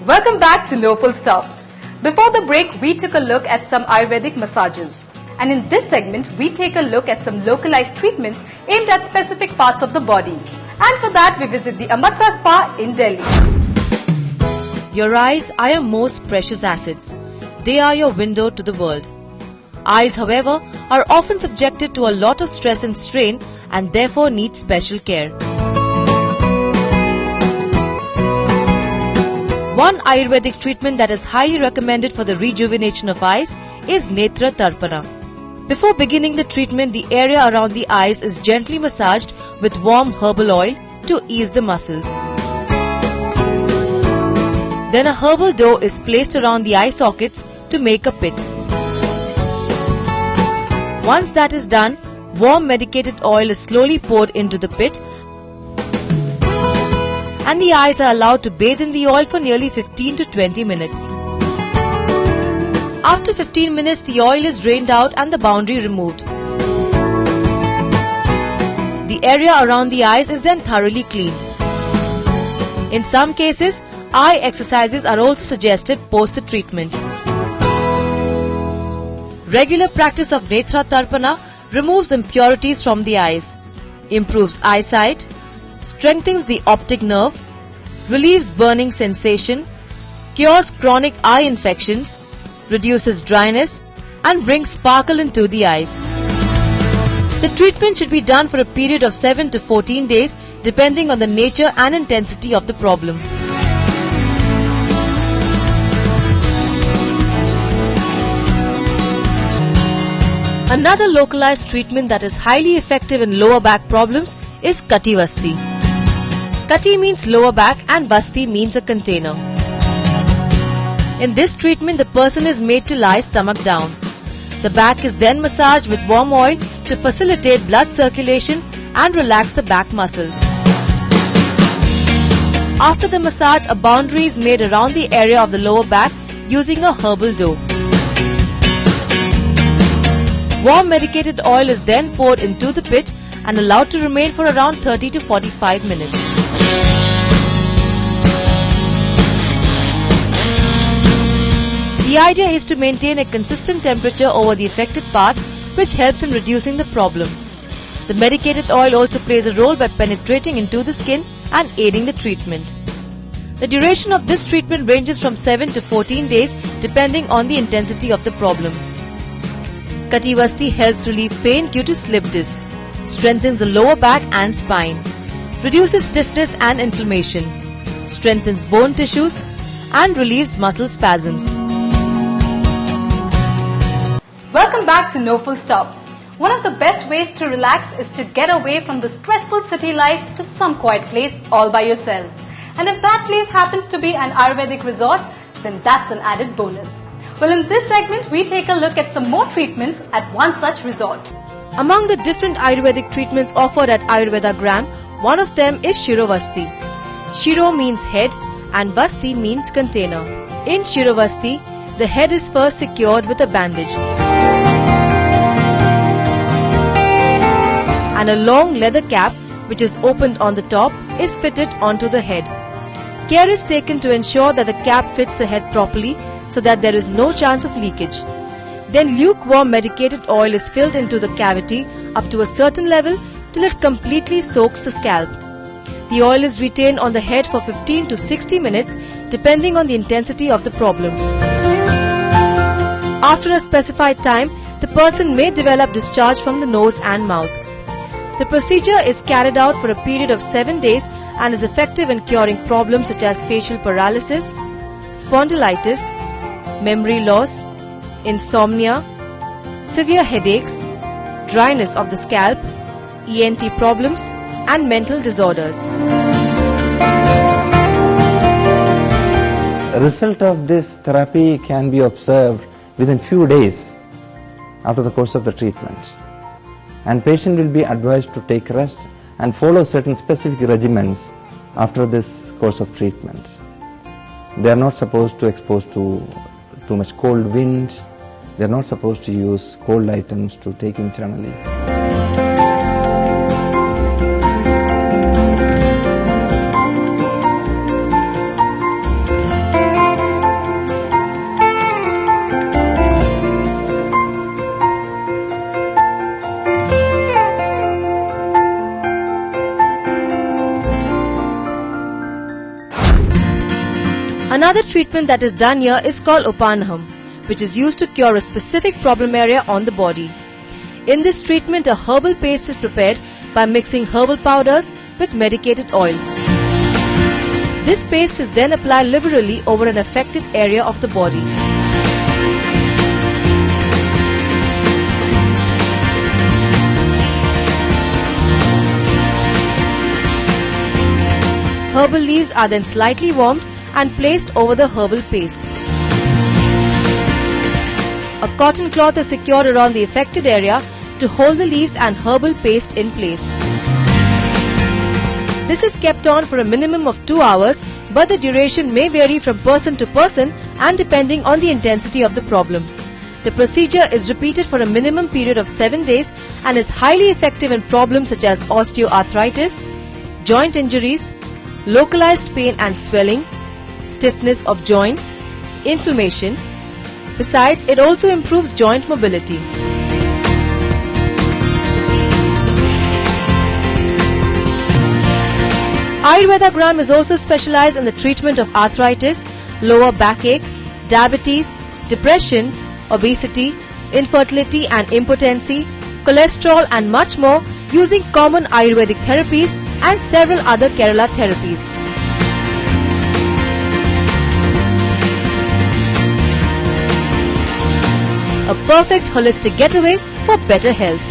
Welcome back to No Full Stops. Before the break, we took a look at some Ayurvedic massages. And in this segment, we take a look at some localized treatments aimed at specific parts of the body. And for that, we visit the Amrita Spa in Delhi. Your eyes are your most precious assets. They are your window to the world. Eyes, however, are often subjected to a lot of stress and strain and therefore need special care. One Ayurvedic treatment that is highly recommended for the rejuvenation of eyes is Netra Tarpana. Before beginning the treatment, the area around the eyes is gently massaged with warm herbal oil to ease the muscles. Then a herbal dough is placed around the eye sockets to make a pit. Once that is done, warm medicated oil is slowly poured into the pit and the eyes are allowed to bathe in the oil for nearly 15 to 20 minutes. After 15 minutes, the oil is drained out and the boundary removed. The area around the eyes is then thoroughly cleaned. In some cases, eye exercises are also suggested post the treatment. Regular practice of Netra Tarpana removes impurities from the eyes, improves eyesight, strengthens the optic nerve, relieves burning sensation, cures chronic eye infections, reduces dryness, and brings sparkle into the eyes. The treatment should be done for a period of 7 to 14 days depending on the nature and intensity of the problem. Another localized treatment that is highly effective in lower back problems is Kati Vasti. Kati means lower back and Vasti means a container. In this treatment, the person is made to lie stomach down. The back is then massaged with warm oil to facilitate blood circulation and relax the back muscles. After the massage, a boundary is made around the area of the lower back using a herbal dough. Warm medicated oil is then poured into the pit and allowed to remain for around 30 to 45 minutes. The idea is to maintain a consistent temperature over the affected part, which helps in reducing the problem. The medicated oil also plays a role by penetrating into the skin and aiding the treatment. The duration of this treatment ranges from 7 to 14 days depending on the intensity of the problem. Kati Vasti helps relieve pain due to slip discs, strengthens the lower back and spine, reduces stiffness and inflammation, strengthens bone tissues, and relieves muscle spasms. Welcome back to No Full Stops. One of the best ways to relax is to get away from the stressful city life to some quiet place all by yourself. And if that place happens to be an Ayurvedic resort, then that's an added bonus. Well, in this segment, we take a look at some more treatments at one such resort. Among the different Ayurvedic treatments offered at Ayurveda Gram, one of them is Shirovasti. Shiro means head and Vasti means container. In Shirovasti, the head is first secured with a bandage and a long leather cap which is opened on the top is fitted onto the head. Care is taken to ensure that the cap fits the head properly so that there is no chance of leakage. Then lukewarm medicated oil is filled into the cavity up to a certain level till it completely soaks the scalp. The oil is retained on the head for 15 to 60 minutes depending on the intensity of the problem. After a specified time, the person may develop discharge from the nose and mouth. The procedure is carried out for a period of 7 days and is effective in curing problems such as facial paralysis, spondylitis, memory loss, insomnia, severe headaches, dryness of the scalp, ENT problems, and mental disorders. The result of this therapy can be observed within few days after the course of the treatment. And patient will be advised to take rest and follow certain specific regimens after this course of treatment. They are not supposed to expose to too much cold wind. They are not supposed to use cold items to take internally. Another treatment that is done here is called Upanaham, which is used to cure a specific problem area on the body. In this treatment, a herbal paste is prepared by mixing herbal powders with medicated oil. This paste is then applied liberally over an affected area of the body. Herbal leaves are then slightly warmed and placed over the herbal paste. A cotton cloth is secured around the affected area to hold the leaves and herbal paste in place. This is kept on for a minimum of 2 hours, but the duration may vary from person to person and depending on the intensity of the problem. The procedure is repeated for a minimum period of 7 days and is highly effective in problems such as osteoarthritis, joint injuries, localized pain and swelling, stiffness of joints, inflammation. Besides, it also improves joint mobility. Ayurveda Gram is also specialized in the treatment of arthritis, lower backache, diabetes, depression, obesity, infertility and impotency, cholesterol and much more, using common Ayurvedic therapies and several other Kerala therapies. A perfect holistic getaway for better health.